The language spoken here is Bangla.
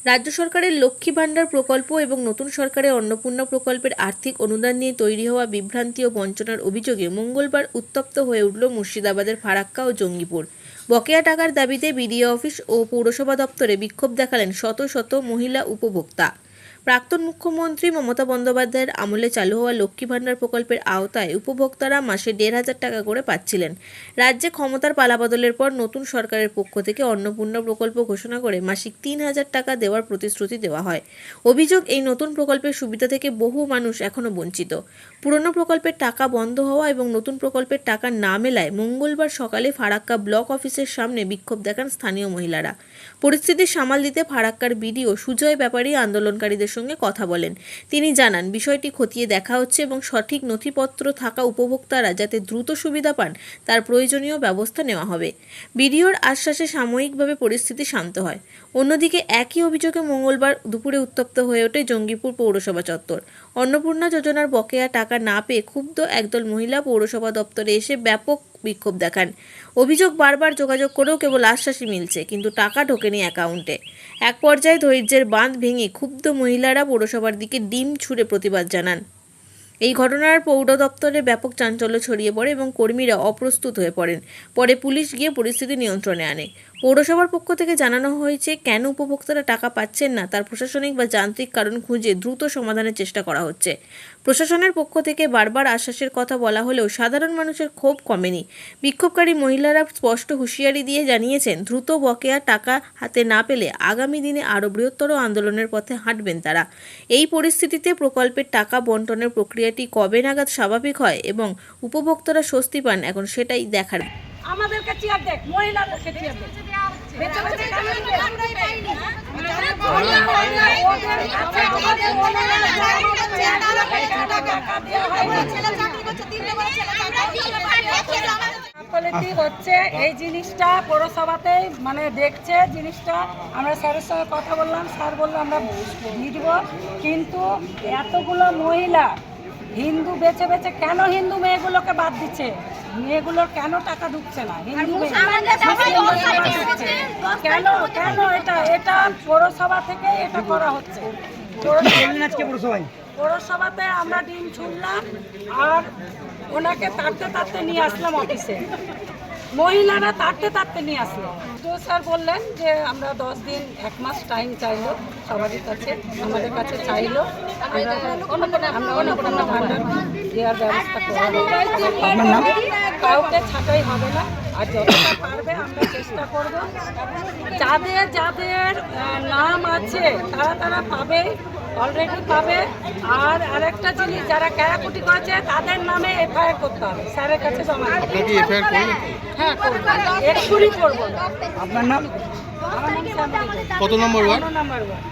রাজ্য সরকারের লক্ষ্মী ভাণ্ডার প্রকল্প এবং নতুন সরকারের অন্নপূর্ণা প্রকল্পের আর্থিক অনুদান নিয়ে তৈরি হওয়া বিভ্রান্তি ও বঞ্চনার অভিযোগে মঙ্গলবার উত্তপ্ত হয়ে উঠল মুর্শিদাবাদের ফারাক্কা ও জঙ্গিপুর। বকেয়া টাকার দাবিতে বিডিও অফিস ও পৌরসভা দপ্তরে বিক্ষোভ দেখালেন শত শত মহিলা উপভোক্তা। প্রাক্তন মুখ্যমন্ত্রী মমতা বন্দ্যোপাধ্যায়ের আমলে চালু হওয়া লক্ষ্মী ভাণ্ডার প্রকল্পের আওতায় উপভোক্তারা মাসে ১,৫০০ টাকা করে পাচ্ছিলেন। রাজ্যে ক্ষমতার পালাবদলের পর নতুন সরকারের পক্ষ থেকে অন্নপূর্ণা প্রকল্প ঘোষণা করে মাসিক ৩,০০০ টাকা দেওয়ার প্রতিশ্রুতি দেওয়া হয়। অভিযোগ, এই নতুন প্রকল্পের সুবিধা থেকে বহু মানুষ এখনও বঞ্চিত। পুরনো প্রকল্পের টাকা বন্ধ হওয়া এবং নতুন প্রকল্পের টাকা না মেলায় মঙ্গলবার সকালে ফারাক্কা ব্লক অফিসের সামনে বিক্ষোভ দেখান স্থানীয় মহিলারা। পরিস্থিতি সামাল দিতে ফারাক্কার বিডিও সুজয় ব্যাপারী আন্দোলনকারীদের সঙ্গে কথা বলেন। তিনি জানান, বিষয়টি খতিয়ে দেখা হচ্ছে এবং সঠিক নথিপত্র থাকা উপভোক্তারা যাতে দ্রুত সুবিধা পান তার প্রয়োজনীয় ব্যবস্থা নেওয়া হবে। বিডিওর আশ্বাসে সাময়িকভাবে পরিস্থিতি শান্ত হয়। অন্যদিকে একই অভিযোগে মঙ্গলবার দুপুরে উত্তপ্ত হয়ে ওঠে জঙ্গিপুর পৌরসভা চত্বর। অন্নপূর্ণা যোজনার বকেয়া টাকা না পেয়ে ক্ষুব্ধ একদল মহিলা পৌরসভা দপ্তরে এসে ব্যাপক বিক্ষোভ দেখান। অভিযোগ, বারবার যোগাযোগ করেও কেবল আশ্বাসই মিলছে, কিন্তু টাকা ঢোকেনি অ্যাকাউন্টে। এক পর্যায়ে ধৈর্যের বাঁধ ভেঙে ক্ষুব্ধ মহিলারা পৌরসভার দিকে ডিম ছুঁড়ে প্রতিবাদ জানান। এই ঘটনার পৌর দপ্তরে ব্যাপক চাঞ্চল্য ছড়িয়ে পড়ে এবং কর্মীরা অপ্রস্তুত হয়ে পড়েন। পরে পুলিশ গিয়ে পরিস্থিতি নিয়ন্ত্রণে আনে। পৌরসভার পক্ষ থেকে জানানো হয়েছে, কেন উপভোক্তারা টাকা পাচ্ছেন না তার প্রশাসনিক বা যান্ত্রিক কারণ খুঁজে দ্রুত সমাধানের চেষ্টা করা হচ্ছে। প্রশাসনের পক্ষ থেকে বারবার আশ্বাসের কথা বলা হলেও সাধারণ মানুষের ক্ষোভ কমেনি। বিক্ষোভকারী মহিলারা স্পষ্ট হুঁশিয়ারি দিয়ে জানিয়েছেন, দ্রুত বকেয়া টাকা হাতে না পেলে আগামী দিনে আরও বৃহত্তর আন্দোলনের পথে হাঁটবেন তারা। এই পরিস্থিতিতে প্রকল্পের টাকা বন্টনের প্রক্রিয়াটি কবে নাগাদ স্বাভাবিক হয় এবং উপভোক্তারা স্বস্তি পান, এখন সেটাই দেখার। আমাদেরকে চেয়ার দেখ, মহিলাদেরকে চেয়ার দেখ। হচ্ছে এই জিনিসটা পৌরসভাতেই মানে দেখছে জিনিসটা। আমরা স্যারের সঙ্গে কথা বললাম, স্যার বললো আমরা দিয়ে দিব, কিন্তু এতগুলো মহিলা হিন্দু বেছে বেছে কেন হিন্দু মেয়েগুলোকে বাদ দিচ্ছে? মেয়েগুলোর কেন টাকা ঢুকছে না? হিন্দু কেন কেন এটা পৌরসভা থেকে এটা করা হচ্ছে। পৌরসভাতে আমরা ডিম ছুড়লাম আর ওনাকে তাড়তে নিয়ে আসলাম অফিসে। মহিলারা তাড়তে নিয়ে আসলো। তো স্যার বললেন যে আমরা 10 দিন 1 মাস টাইম চাইলো সবারই কাছে, আমাদের কাছে চাইলো, আমরা অন্নপূর্ণা ভাণ্ডার দেওয়ার ব্যবস্থা করা হবে। কাউকে ছাঁটাই হবে না, আর যতটা পারবে আমরা চেষ্টা করব। যাদের যাদের নাম আছে তারা পাবে, অলরেডি পাবে। আর আরেকটা জিনিস, যারা ক্যারাকুটি করেছে তাদের নামে এফআইআর করতে হবে, স্যারের কাছে জমা দিতে হবে। হ্যাঁ, এক্ষুনি করবো। আপনার নাম? আমার নাম শ্যামলী। কত নম্বর ওয়ার্ড? 9 নম্বর ওয়ার্ড।